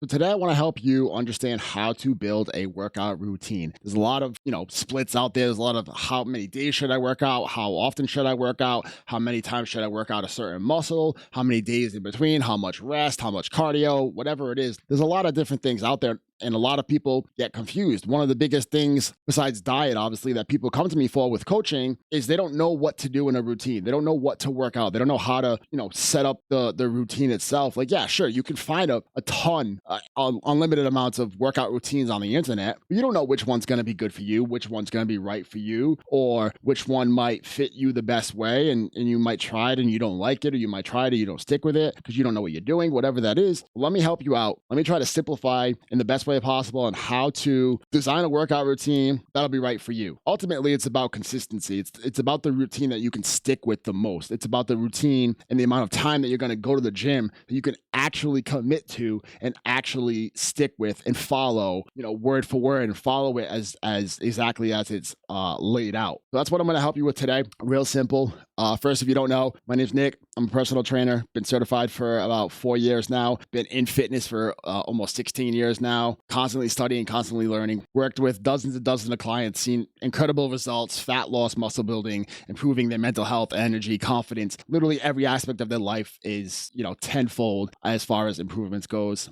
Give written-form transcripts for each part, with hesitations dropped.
So today I want to help you understand how to build a workout routine. There's a lot of, splits out there. There's a lot of how many days should I work out? How often should I work out? How many times should I work out a certain muscle? How many days in between? How much rest? How much cardio? Whatever it is. There's a lot of different things out there. And a lot of people get confused. One of the biggest things, besides diet, obviously, that people come to me for with coaching is they don't know what to do in a routine. They don't know what to work out. They don't know how to, set up the routine itself. Like, yeah, sure, you can find a ton, unlimited amounts of workout routines on the internet, but you don't know which one's going to be good for you, which one's going to be right for you, or which one might fit you the best way. And you might try it and you don't like it, or you might try it and you don't stick with it because you don't know what you're doing, whatever that is. Let me help you out. Let me try to simplify in the best way possible on how to design a workout routine that'll be right for you. Ultimately, it's about consistency. It's about the routine that you can stick with the most. It's about the routine and the amount of time that you're going to go to the gym that you can actually commit to and actually stick with and follow, word for word, and follow it as exactly as it's laid out. So that's what I'm going to help you with today. Real simple. First, if you don't know, my name's Nick. I'm a personal trainer, been certified for about 4 years now, been in fitness for almost 16 years now, constantly studying, constantly learning, worked with dozens and dozens of clients, seen incredible results, fat loss, muscle building, improving their mental health, energy, confidence. Literally every aspect of their life is, tenfold as far as improvements goes.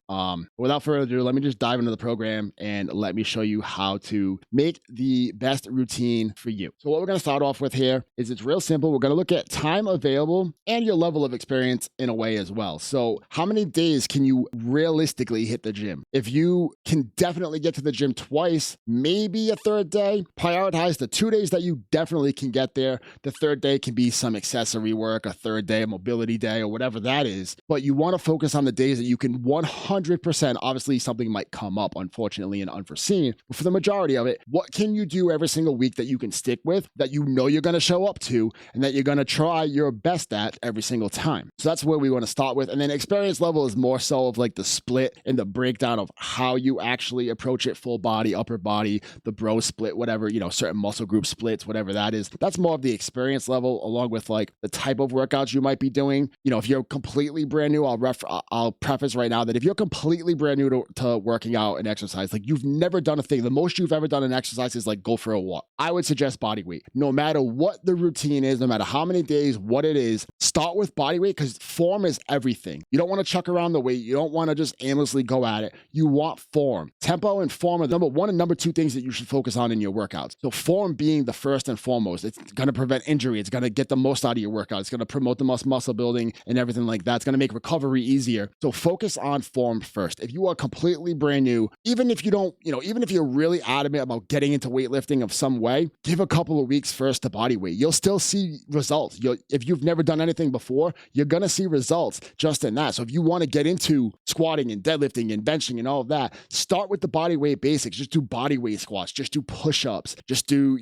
Without further ado, let me just dive into the program and let me show you how to make the best routine for you. So what we're going to start off with here is it's real simple. We're going to look at time available and your level of experience in a way as well. So how many days can you realistically hit the gym? If you can definitely get to the gym twice, maybe a third day, prioritize the 2 days that you definitely can get there. The third day can be some accessory work, a third day, a mobility day, or whatever that is. But you want to focus on the days that you can 100%. Obviously, something might come up, unfortunately, and unforeseen. But for the majority of it, what can you do every single week that you can stick with, that you know you're going to show up to, and that you're going to try your best at every single time? So that's where we want to start with. And then experience level is more so of like the split and the breakdown of how you actually approach it: full body, upper body, the bro split, whatever, certain muscle group splits, whatever that is. That's more of the experience level, along with like the type of workouts you might be doing. If you're completely brand new, I'll preface right now that if you're completely brand new to working out and exercise, like you've never done a thing, the most you've ever done an exercise is like go for a walk. I would suggest body weight. No matter what the routine is, no matter how many days, what it is, start with body weight because form is everything. You don't want to chuck around the weight. You don't want to just aimlessly go at it. You want form. Tempo and form are number one and number two things that you should focus on in your workouts. So form being the first and foremost. It's going to prevent injury. It's going to get the most out of your workout. It's going to promote the most muscle building and everything like that. It's going to make recovery easier. So focus on form first. If you are completely brand new, even if you don't, even if you're really adamant about getting into weightlifting of some way, give a couple of weeks first to body weight. You'll still see results. If you've never done anything before, you're going to see results just in that. So if you want to get into squatting and deadlifting and benching and all of that, start with the body weight basics. Just do body weight squats. Just do push-ups. Just do,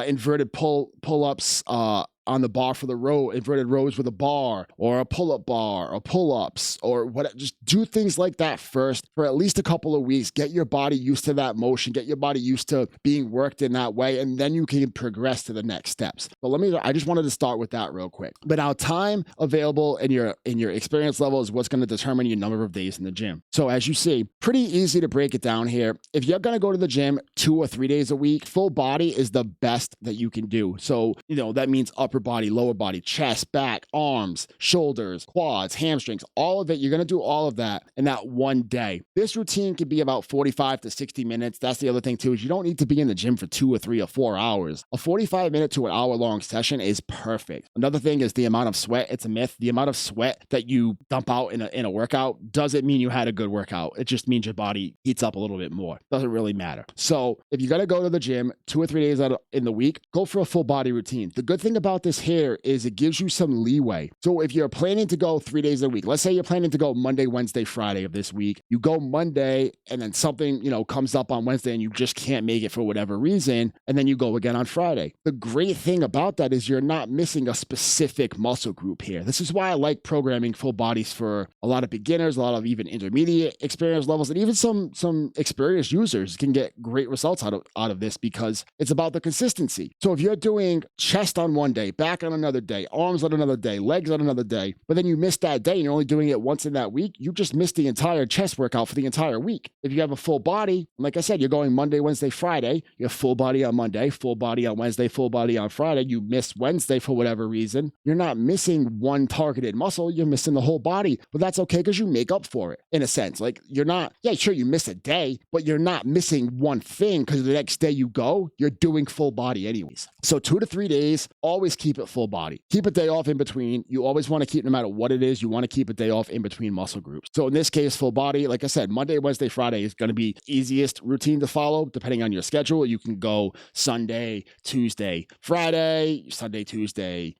inverted pull-ups, on the bar for the row, inverted rows with a bar, or a pull-up bar, or pull-ups, or what. Just do things like that first for at least a couple of weeks. Get your body used to that motion. Get your body used to being worked in that way, and then you can progress to the next steps. But I just wanted to start with that real quick. But now, time available and your experience level is what's going to determine your number of days in the gym. So as you see, pretty easy to break it down here. If you're going to go to the gym 2 or 3 days a week, full body is the best that you can do. So that means upper body, lower body, chest, back, arms, shoulders, quads, hamstrings, all of it. You're going to do all of that in that one day. This routine can be about 45 to 60 minutes. That's the other thing too, is you don't need to be in the gym for 2 or 3 or 4 hours. A 45-minute to an hour-long session is perfect. Another thing is the amount of sweat. It's a myth. The amount of sweat that you dump out in a workout doesn't mean you had a good workout. It just means your body heats up a little bit more. Doesn't really matter. So if you're going to go to the gym 2 or 3 days out in the week, go for a full body routine. The good thing about this here is it gives you some leeway. So if you're planning to go 3 days a week, let's say you're planning to go Monday, Wednesday, Friday of this week, you go Monday and then something, comes up on Wednesday and you just can't make it for whatever reason, and then you go again on Friday. The great thing about that is you're not missing a specific muscle group here. This is why I like programming full bodies for a lot of beginners, a lot of even intermediate experience levels, and even some experienced users can get great results out of this because it's about the consistency. So if you're doing chest on one day, day, back on another day, arms on another day, legs on another day, but then you miss that day and you're only doing it once in that week, you just missed the entire chest workout for the entire week. If you have a full body, like I said, you're going Monday, Wednesday, Friday, you have full body on Monday, full body on Wednesday, full body on Friday, you miss Wednesday for whatever reason, you're not missing one targeted muscle, you're missing the whole body, but that's okay because you make up for it in a sense. Like you're not, yeah, sure, you miss a day, but you're not missing one thing because the next day you go, you're doing full body anyways. So 2 to 3 days, always keep it full body. Keep a day off in between. You always want to keep, no matter what it is, you want to keep a day off in between muscle groups. So in this case, full body, like I said, Monday, Wednesday, Friday is going to be easiest routine to follow depending on your schedule. You can go Sunday, Tuesday, Friday, Sunday, Tuesday,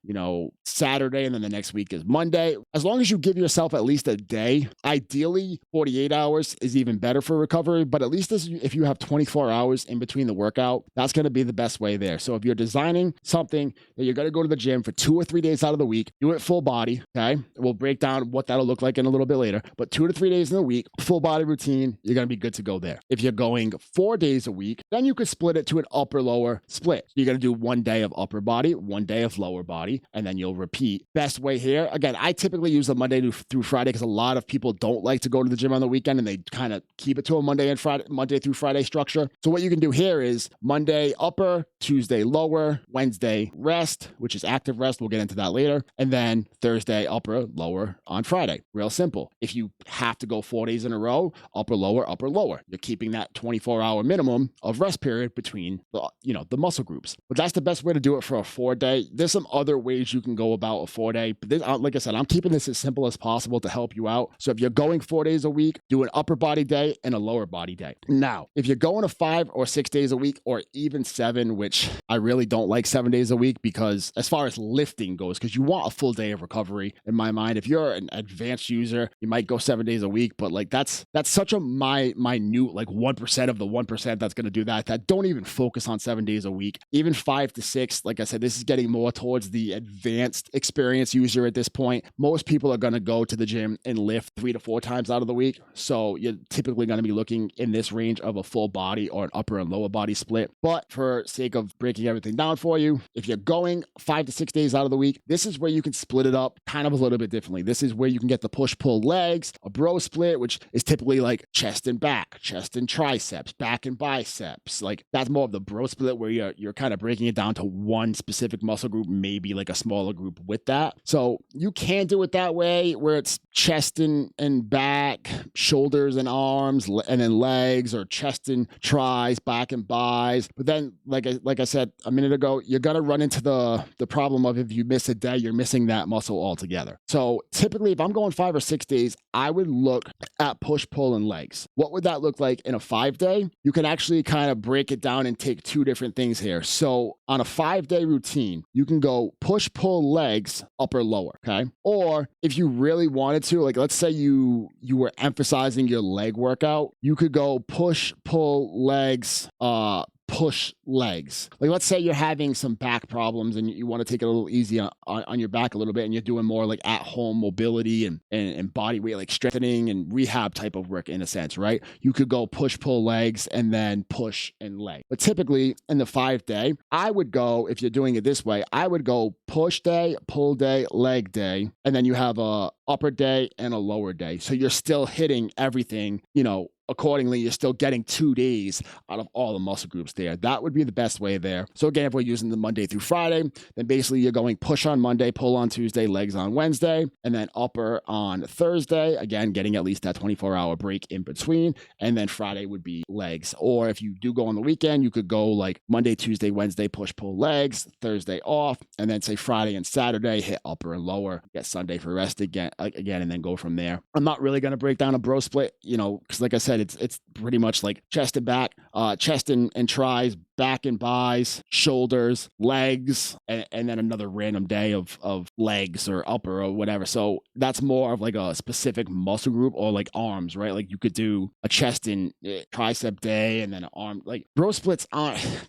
Saturday, and then the next week is Monday. As long as you give yourself at least a day, ideally 48 hours is even better for recovery, but at least if you have 24 hours in between the workout, that's going to be the best way there. So if you're designing something that you're going to go to the gym for 2 or 3 days out of the week, do it full body, okay? We'll break down what that'll look like in a little bit later, but 2 to 3 days in a week, full body routine, you're going to be good to go there. If you're going 4 days a week, then you could split it to an upper lower split. You're going to do 1 day of upper body, 1 day of lower body, and then you'll repeat. Best way here, again, I typically use a Monday through Friday because a lot of people don't like to go to the gym on the weekend and they kind of keep it to a Monday through Friday structure. So what you can do here is Monday upper, Tuesday lower, Wednesday rest, which is active rest. We'll get into that later. And then Thursday upper, lower on Friday. Real simple. If you have to go 4 days in a row, upper, lower, upper, lower. You're keeping that 24-hour minimum of rest period between the muscle groups. But that's the best way to do it for a 4-day. There's some other ways you can go about a 4-day. But this, like I said, I'm keeping this as simple as possible to help you out. So if you're going 4 days a week, do an upper body day and a lower body day. Now, if you're going to 5 or 6 days a week, or even 7, which I really don't like 7 days a week because as far as lifting goes, because you want a full day of recovery in my mind. If you're an advanced user, you might go 7 days a week, but like that's such a minute, like 1% of the 1% that's going to do that don't even focus on 7 days a week. Even 5 to 6, like I said, this is getting more towards the advanced experienced user at this point. Most people are going to go to the gym and lift 3 to 4 times out of the week. So you're typically going to be looking in this range of a full body or an upper and lower body split. But for sake of breaking everything down for you, if you're going 5 to 6 days out of the week, this is where you can split it up kind of a little bit differently. This is where you can get the push-pull legs, a bro split, which is typically like chest and back, chest and triceps, back and biceps. Like that's more of the bro split where you're kind of breaking it down to one specific muscle group, maybe like a smaller group with that. So you can do it that way where it's chest and back, shoulders and arms, and then legs, or chest and tris, back and bis. But then, like I said a minute ago, you're going to run into the problem of if you miss a day, you're missing that muscle altogether. So typically, if I'm going 5 or 6 days, I would look at push, pull, and legs. What would that look like in a 5-day? You can actually kind of break it down and take 2 different things here. So on a 5-day routine, you can go push, pull, legs, upper, lower, okay? Or if you really wanted to, like let's say you were emphasizing your leg workout, you could go push, pull, legs, push legs. Like let's say you're having some back problems and you want to take it a little easy on your back a little bit, and you're doing more like at-home mobility and body weight, like strengthening and rehab type of work in a sense, right? You could go push, pull legs and then push and leg. But typically in the 5-day, I would go, if you're doing it this way, I would go push day, pull day, leg day, and then you have a upper day and a lower day. So you're still hitting everything, accordingly, you're still getting 2 days out of all the muscle groups there. That would be the best way there. So again, if we're using the Monday through Friday, then basically you're going push on Monday, pull on Tuesday, legs on Wednesday, and then upper on Thursday. Again, getting at least that 24-hour break in between. And then Friday would be legs. Or if you do go on the weekend, you could go like Monday, Tuesday, Wednesday, push, pull, legs, Thursday off, and then say Friday and Saturday, hit upper and lower, get Sunday for rest again, and then go from there. I'm not really going to break down a bro split, because like I said, it's pretty much like chest and back, chest and tris, back and bis, shoulders, legs, and then another random day of legs or upper or whatever. So that's more of like a specific muscle group, or like arms, right? Like you could do a chest and tricep day and then an arm. Like bro splits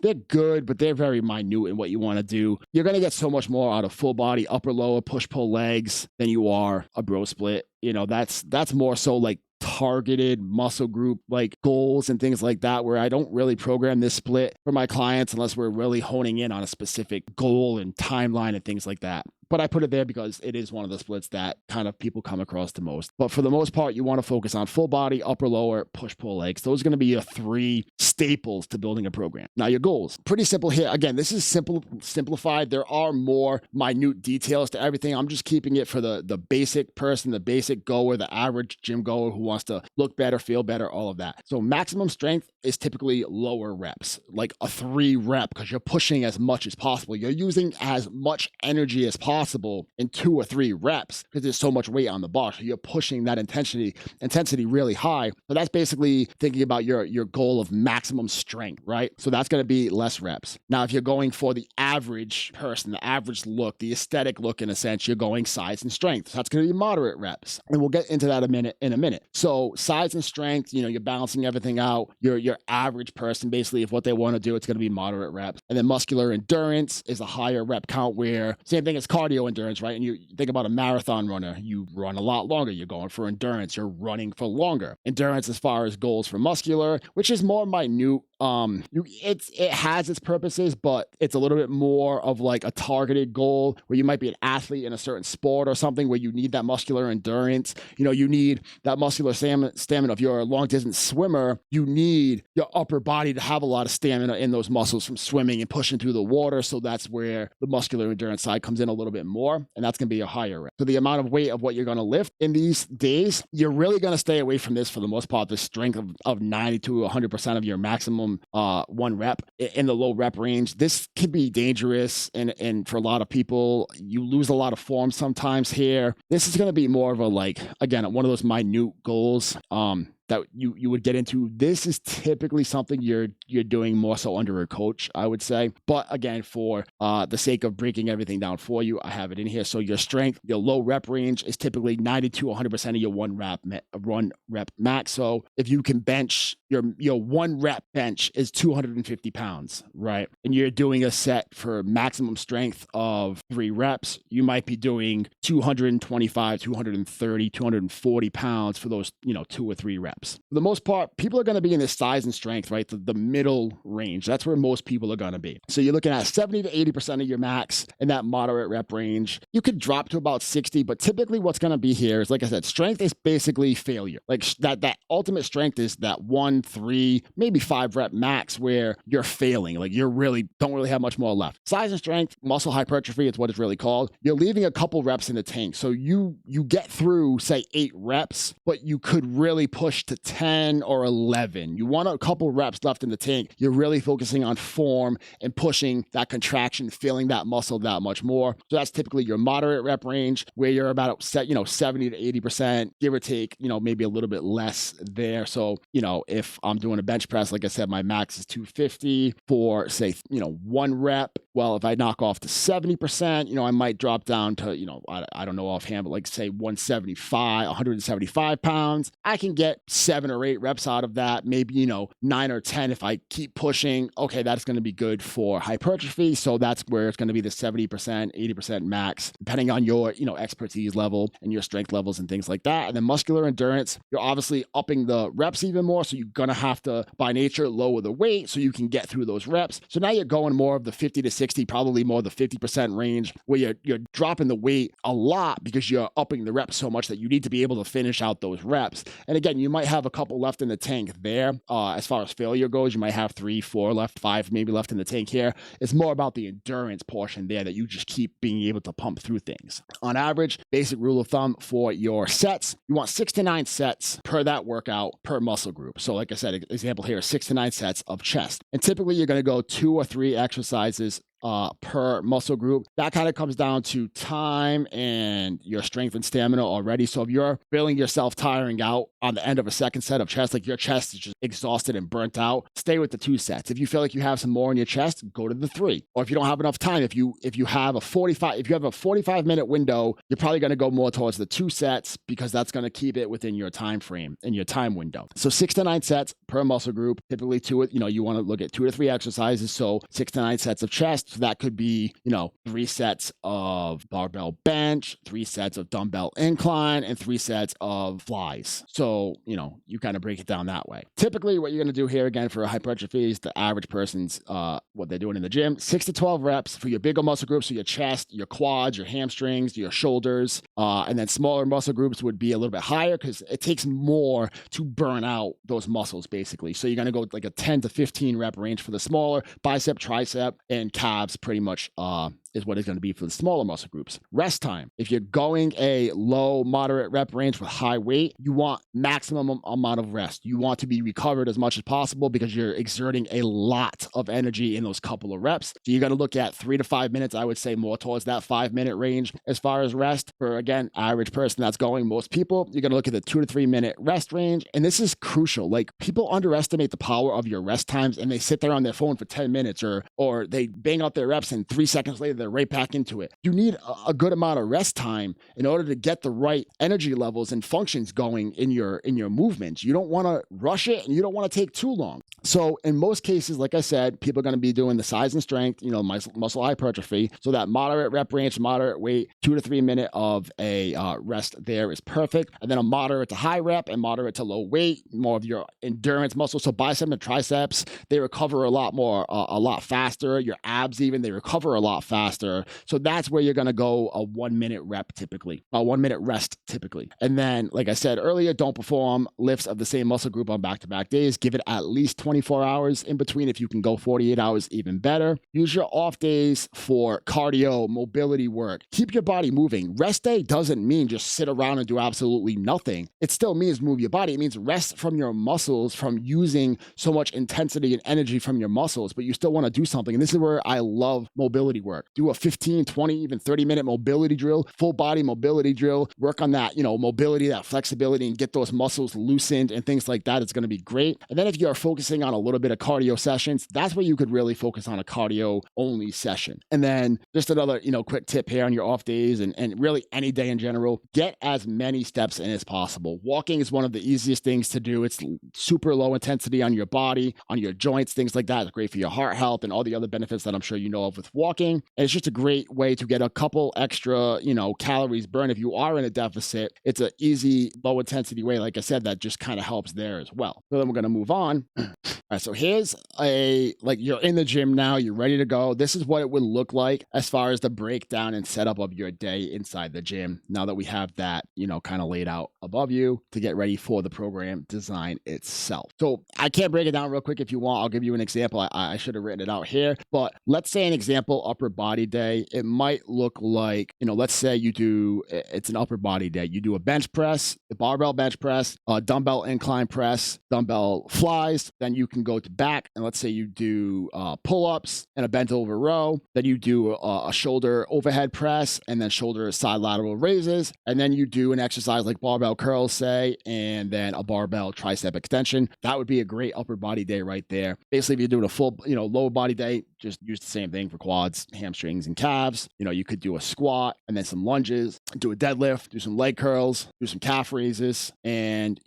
they're good, but they're very minute in what you want to do. You're going to get so much more out of full body, upper, lower, push, pull legs than you are a bro split. That's more so like targeted muscle group like goals and things like that, where I don't really program this split for my clients unless we're really honing in on a specific goal and timeline and things like that. But I put it there because it is one of the splits that kind of people come across the most. But for the most part, you want to focus on full body, upper, lower, push, pull legs. Those are going to be your 3 staples to building a program. Now, your goals. Pretty simple here. Again, this is simplified. There are more minute details to everything. I'm just keeping it for the basic person, the basic goer, the average gym goer who wants to look better, feel better, all of that. So maximum strength is typically lower reps, like a 3 rep, because you're pushing as much as possible. You're using as much energy as possible in 2 or 3 reps because there's so much weight on the bar. So you're pushing that intensity really high. So that's basically thinking about your goal of maximum strength, right? So that's going to be less reps. Now, if you're going for the average person, the average look, the aesthetic look in a sense, you're going size and strength. So that's going to be moderate reps. And we'll get into that in a minute. So size and strength, you're balancing everything out. Your average person, basically, if what they want to do, it's going to be moderate reps. And then muscular endurance is a higher rep count, where same thing as cardio endurance, right? And you think about a marathon runner, you run a lot longer. You're going for endurance. You're running for longer. Endurance as far as goals for muscular, which is more minute. It has its purposes, but it's a little bit more of like a targeted goal where you might be an athlete in a certain sport or something where you need that muscular endurance. You need that muscular stamina. If you're a long distance swimmer, you need your upper body to have a lot of stamina in those muscles from swimming and pushing through the water. So that's where the muscular endurance side comes in a little bit more, and that's going to be a higher rep. So the amount of weight of what you're going to lift in these days, you're really going to stay away from this for the most part. The strength of 90 to 100% of your maximum 1 rep in the low rep range. This can be dangerous, and for a lot of people, you lose a lot of form sometimes here. This is going to be more of a, like, again, one of those minute goals that you would get into. This is typically something you're doing more so under a coach, I would say. But again, for the sake of breaking everything down for you, I have it in here. So your strength, your low rep range is typically 90 to 100% of your 1 rep max. So if you can bench, your 1 rep bench is 250 pounds, right? And you're doing a set for maximum strength of 3 reps, you might be doing 225, 230, 240 pounds for those, 2 or 3 reps. For the most part, people are going to be in this size and strength, right? The middle range. That's where most people are going to be. So you're looking at 70 to 80% of your max in that moderate rep range. You could drop to about 60, but typically what's going to be here is, like I said, strength is basically failure. Like that ultimate strength is that 1, 3, maybe 5 rep max where you're failing. Like you don't really have much more left. Size and strength, muscle hypertrophy is what it's really called. You're leaving a couple reps in the tank. So you get through, say, 8 reps, but you could really push to 10 or 11. You want a couple reps left in the tank. You're really focusing on form and pushing that contraction, feeling that muscle that much more. So that's typically your moderate rep range where you're about 70 to 80%, give or take, maybe a little bit less there. So, if I'm doing a bench press, like I said, my max is 250 for, say, 1 rep. Well, if I knock off to 70%, I might drop down to, I don't know offhand, but like say 175 pounds. I can get 7 or 8 reps out of that, maybe, 9 or 10 if I keep pushing. Okay, that's going to be good for hypertrophy. So that's where it's going to be the 70%, 80% max, depending on your, expertise level and your strength levels and things like that. And then muscular endurance, you're obviously upping the reps even more. So you're going to have to, by nature, lower the weight so you can get through those reps. So now you're going more of the 50 to 60, probably more the 50% range where you're dropping the weight a lot because you're upping the reps so much that you need to be able to finish out those reps. And again, you might have a couple left in the tank there. As far as failure goes, you might have 3, 4 left, 5 maybe left in the tank here. It's more about the endurance portion there that you just keep being able to pump through things. On average, basic rule of thumb for your sets, you want 6 to 9 sets per that workout per muscle group. So like I said, example here, 6 to 9 sets of chest. And typically you're going to go 2 or 3 exercises per muscle group. That kind of comes down to time and your strength and stamina already. So if you're feeling yourself tiring out on the end of a second set of chest, like your chest is just exhausted and burnt out, stay with the 2 sets. If you feel like you have some more in your chest, go to the 3. Or if you don't have enough time, if you have a 45-minute window, you're probably going to go more towards the 2 sets because that's going to keep it within your time frame and your time window. So 6 to 9 sets per muscle group. Typically you want to look at 2 to 3 exercises. So 6 to 9 sets of chest, So that could be, 3 sets of barbell bench, 3 sets of dumbbell incline, and 3 sets of flies. So, you kind of break it down that way. Typically, what you're going to do here again for hypertrophy is the average person's what they're doing in the gym, 6 to 12 reps for your bigger muscle groups, so your chest, your quads, your hamstrings, your shoulders, and then smaller muscle groups would be a little bit higher because it takes more to burn out those muscles basically. So you're going to go with like a 10 to 15 rep range for the smaller bicep, tricep, and calves pretty much is what it's going to be for the smaller muscle groups. Rest time. If you're going a low, moderate rep range with high weight, you want maximum amount of rest. You want to be recovered as much as possible because you're exerting a lot of energy in those couple of reps. So you're going to look at 3 to 5 minutes. I would say more towards that 5-minute range as far as rest. For, again, average person that's going, most people, you're going to look at the 2 to 3 minute rest range. And this is crucial. Like, people underestimate the power of your rest times, and they sit there on their phone for 10 minutes or they bang out their reps and 3 seconds later they're right back into it. You need a good amount of rest time in order to get the right energy levels and functions going in your movements. You don't want to rush it, and you don't want to take too long. So in most cases, like I said, people are going to be doing the size and strength, muscle hypertrophy. So that moderate rep range, moderate weight, 2 to 3 minute of a rest there is perfect. And then a moderate to high rep and moderate to low weight, more of your endurance muscles. So bicep and triceps, they recover a lot more, a lot faster. Your abs even, they recover a lot faster. So that's where you're going to go a 1 minute rep typically, a 1 minute rest typically. And then, like I said earlier, don't perform lifts of the same muscle group on back-to-back days. Give it at least 24 hours in between. If you can go 48 hours, even better. Use your off days for cardio, mobility work. Keep your body moving. Rest day doesn't mean just sit around and do absolutely nothing. It still means move your body. It means rest from your muscles, from using so much intensity and energy from your muscles, but you still want to do something. And this is where I love mobility work. Do a 15, 20, even 30-minute mobility drill, full body mobility drill. Work on that, mobility, that flexibility, and get those muscles loosened and things like that. It's going to be great. And then if you're focusing on a little bit of cardio sessions, that's where you could really focus on a cardio only session. And then just another, quick tip here on your off days and really any day in general, get as many steps in as possible. Walking is one of the easiest things to do. It's super low intensity on your body, on your joints, things like that. It's great for your heart health and all the other benefits that I'm sure you know of with walking. And it's just a great way to get a couple extra, calories burned. If you are in a deficit, it's an easy, low intensity way, like I said, that just kind of helps there as well. So then we're going to move on. All right, so here's you're in the gym now, you're ready to go. This is what it would look like as far as the breakdown and setup of your day inside the gym. Now that we have that, kind of laid out above you to get ready for the program design itself. So I can't break it down real quick. If you want, I'll give you an example. I should have written it out here, but let's say an example upper body day. It might look like, let's say it's an upper body day. You do a bench press, a barbell bench press, a dumbbell incline press, dumbbell flies. Then you can go to back, and let's say you do pull-ups and a bent over row. Then you do a shoulder overhead press, and then shoulder side lateral raises. And then you do an exercise like barbell curls, say, and then a barbell tricep extension. That would be a great upper body day right there. Basically, if you're doing a full, lower body day, just use the same thing for quads, hamstrings, and calves. You could do a squat and then some lunges, do a deadlift, do some leg curls, do some calf raises, and,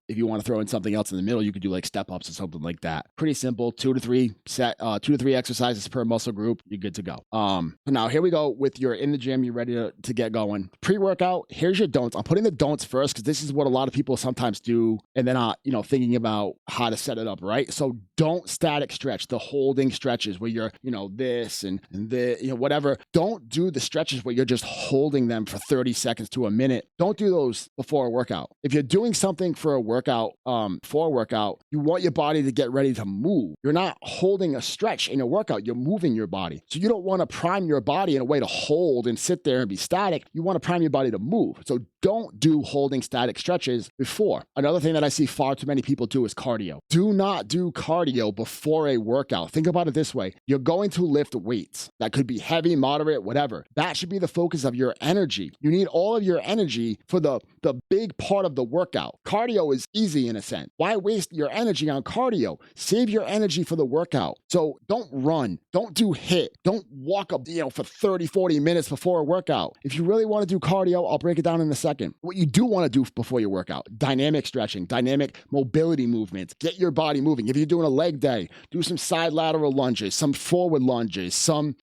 if you want to throw in something else in the middle, you could do like step ups or something like that. Pretty simple. 2 to 3 exercises per muscle group. You're good to go. Now here we go with you're in the gym. You're ready to get going. Pre-workout. Here's your don'ts. I'm putting the don'ts first because this is what a lot of people sometimes do, and they're not, thinking about how to set it up right. So don't static stretch. The holding stretches where you're, this and the, whatever. Don't do the stretches where you're just holding them for 30 seconds to a minute. Don't do those before a workout. If you're doing something for a workout, you want your body to get ready to move. You're not holding a stretch in a workout. You're moving your body. So you don't want to prime your body in a way to hold and sit there and be static. You want to prime your body to move. So don't do holding static stretches before. Another thing that I see far too many people do is cardio. Do not do cardio before a workout. Think about it this way. You're going to lift weights. That could be heavy, moderate, whatever. That should be the focus of your energy. You need all of your energy for the big part of the workout. Cardio is easy in a sense. Why waste your energy on cardio? Save your energy for the workout. So don't run, don't do HIIT, don't walk up, for 30, 40 minutes before a workout. If you really want to do cardio, I'll break it down in a second. What you do want to do before your workout, dynamic stretching, dynamic mobility movements, get your body moving. If you're doing a leg day, do some side lateral lunges, some forward lunges, some,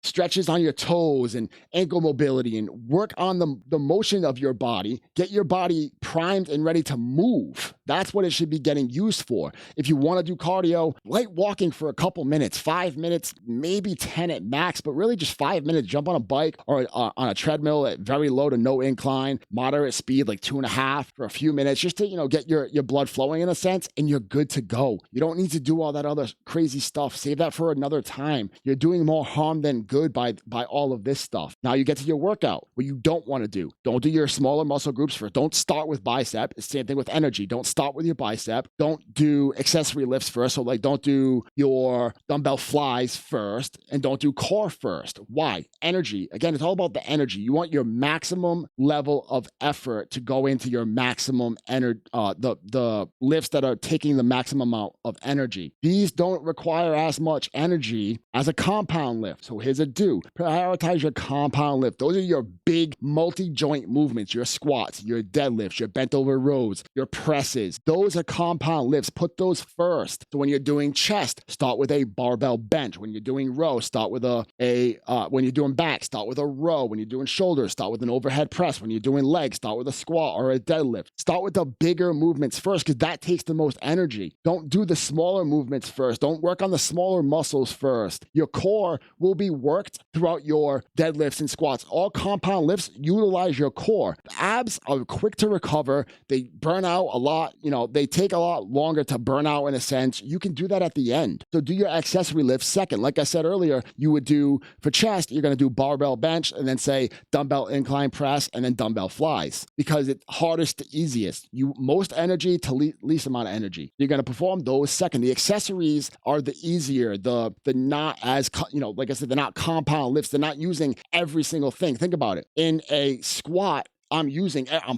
stretches on your toes and ankle mobility, and work on the motion of your body. Get your body primed and ready to move. That's what it should be getting used for. If you want to do cardio, light walking for a couple minutes, 5 minutes, maybe 10 at max, but really just 5 minutes. Jump on a bike or on a treadmill at very low to no incline, moderate speed, like 2.5 for a few minutes, just to, get your blood flowing in a sense, and you're good to go. You don't need to do all that other crazy stuff. Save that for another time. You're doing more harm than good by all of this stuff. Now you get to your workout. What you don't want to do. Don't do your smaller muscle groups first. Don't start with bicep. It's the same thing with energy. Don't start with your bicep. Don't do accessory lifts first. So don't do your dumbbell flies first, and don't do core first. Why? Energy. Again, it's all about the energy. You want your maximum level of effort to go into your maximum energy, the lifts that are taking the maximum amount of energy. These don't require as much energy as a compound lift. So here's a do. Prioritize your compound lift. Those are your big multi-joint movements, your squats, your deadlifts, your bent over rows, your presses. Those are compound lifts. Put those first. So when you're doing chest, start with a barbell bench. When you're doing row, start with when you're doing back, start with a row. When you're doing shoulders, start with an overhead press. When you're doing legs, start with a squat or a deadlift. Start with the bigger movements first, because that takes the most energy. Don't do the smaller movements first. Don't work on the smaller muscles first. Your core will be worked throughout your deadlifts and squats. All compound lifts utilize your core. The abs are quick to recover. They burn out a lot. They take a lot longer to burn out in a sense. You can do that at the end. So do your accessory lifts second. Like I said earlier, you would do for chest, you're going to do barbell bench and then say dumbbell incline press and then dumbbell flies, because it's hardest to easiest. Most energy to least amount of energy. You're going to perform those second. The accessories are the easier, the not as, like I said, they're not compound lifts. They're not using every single thing. Think about it. In a squat, I'm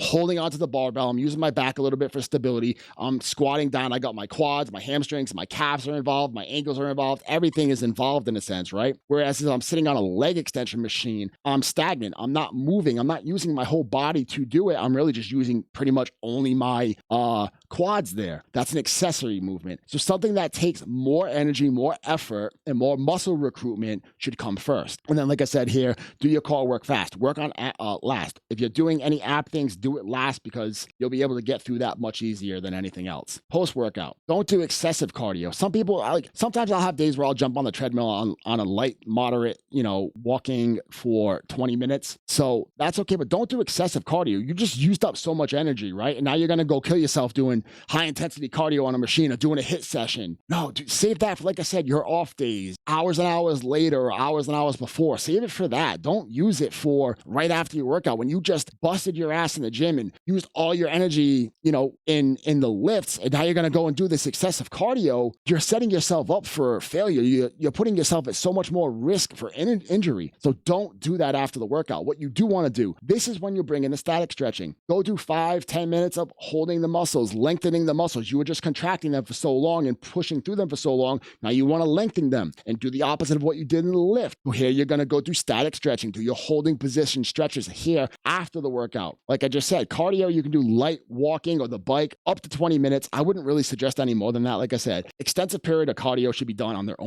holding onto the barbell. I'm using my back a little bit for stability. I'm squatting down. I got my quads, my hamstrings, my calves are involved. My ankles are involved. Everything is involved in a sense, right? Whereas if I'm sitting on a leg extension machine, I'm stagnant. I'm not moving. I'm not using my whole body to do it. I'm really just using pretty much only my quads there. That's an accessory movement. So something that takes more energy, more effort, and more muscle recruitment should come first. And then, like I said here, do your core work fast. Work on last. If you're doing any app things, do it last, because you'll be able to get through that much easier than anything else. Post-workout, don't do excessive cardio. Sometimes I'll have days where I'll jump on the treadmill on a light, moderate, walking for 20 minutes. So that's okay, but don't do excessive cardio. You just used up so much energy, right? And now you're going to go kill yourself doing high intensity cardio on a machine or doing a HIIT session. No, dude, save that for, like I said, your off days, hours and hours later or hours and hours before. Save it for that. Don't use it for right after your workout when you just busted your ass in the gym and used all your energy, in the lifts, and now you're going to go and do this excessive cardio. You're setting yourself up for failure. You're putting yourself at so much more risk for injury. So don't do that after the workout. What you do want to do, this is when you bring in the static stretching. Go do 5-10 minutes of holding the muscles, lengthening the muscles. You were just contracting them for so long and pushing through them for so long. Now you want to lengthen them and do the opposite of what you did in the lift. So here you're going to go do static stretching, do your holding position stretches here after the workout. Like I just said, cardio, you can do light walking or the bike up to 20 minutes. I wouldn't really suggest any more than that. Like I said, extensive period of cardio should be done on their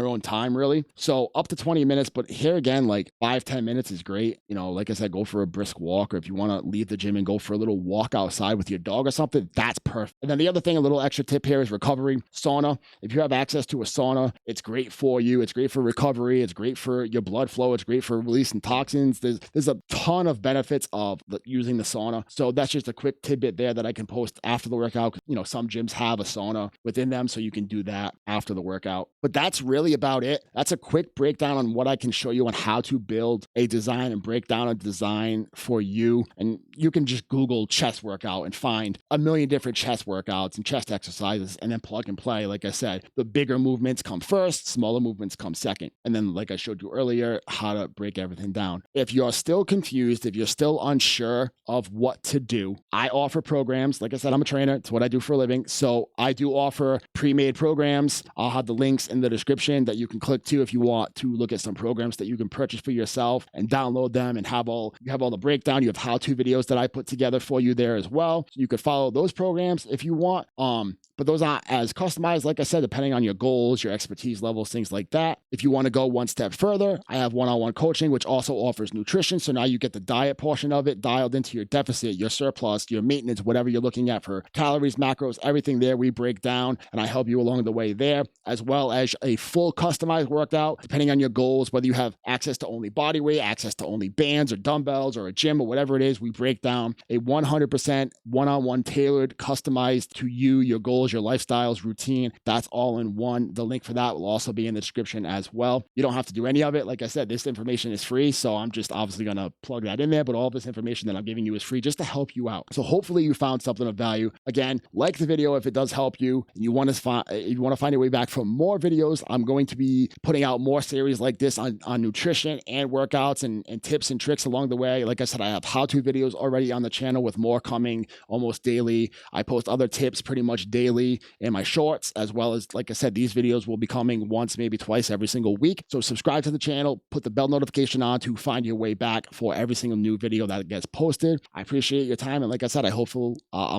own time, really. So up to 20 minutes, but here again, like 5-10 minutes is great. Like I said, go for a brisk walk, or if you want to leave the gym and go for a little walk outside with your dog or something, that's perfect. And then the other thing, a little extra tip here is recovery. Sauna. If you have access to a sauna, it's great for you. It's great for recovery. It's great for your blood flow. It's great for releasing toxins. There's a ton of benefits of using the sauna. So that's just a quick tidbit there that I can post after the workout. Some gyms have a sauna within them, so you can do that after the workout. But that's really about it. That's a quick breakdown on what I can show you on how to build a design and break down a design for you. And you can just Google chest workout and find a million different chest workouts and chest exercises, and then plug and play. Like I said, the bigger movements come first, smaller smaller movements come second. And then, like I showed you earlier, how to break everything down. If you're still confused, if you're still unsure of what to do, I offer programs. Like I said, I'm a trainer. It's what I do for a living. So I do offer pre-made programs. I'll have the links in the description that you can click to if you want to look at some programs that you can purchase for yourself and download them and have all the breakdown. You have how-to videos that I put together for you there as well. So you could follow those programs if you want. But those aren't as customized, like I said, depending on your goals, your expertise levels, things like that. If you want to go one step further, I have one-on-one coaching, which also offers nutrition. So now you get the diet portion of it dialed into your deficit, your surplus, your maintenance, whatever you're looking at for calories, macros, everything there we break down, and I help you along the way there, as well as a full customized workout, depending on your goals, whether you have access to only body weight, access to only bands or dumbbells or a gym or whatever it is, we break down a 100% one-on-one tailored, customized to you, your goals, your lifestyles, routine. That's all in one. The link for that will also be in the description as well. You don't have to do any of it. Like I said, this information is free, so I'm just obviously going to plug that in there, but all this information that I'm giving you is free just to help you out. So hopefully you found something of value. Again, like the video if it does help you, and you want to find your way back for more videos. I'm going to be putting out more series like this on nutrition and workouts and tips and tricks along the way. Like I said, I have how-to videos already on the channel with more coming almost daily. I post other tips pretty much daily in my shorts, as well as, like I said, these videos will be coming once, maybe twice every single week. So subscribe to the channel, put the bell notification on to find your way back for every single new video that gets posted. I appreciate your time. And like I said, I'm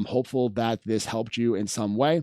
hopeful that this helped you in some way.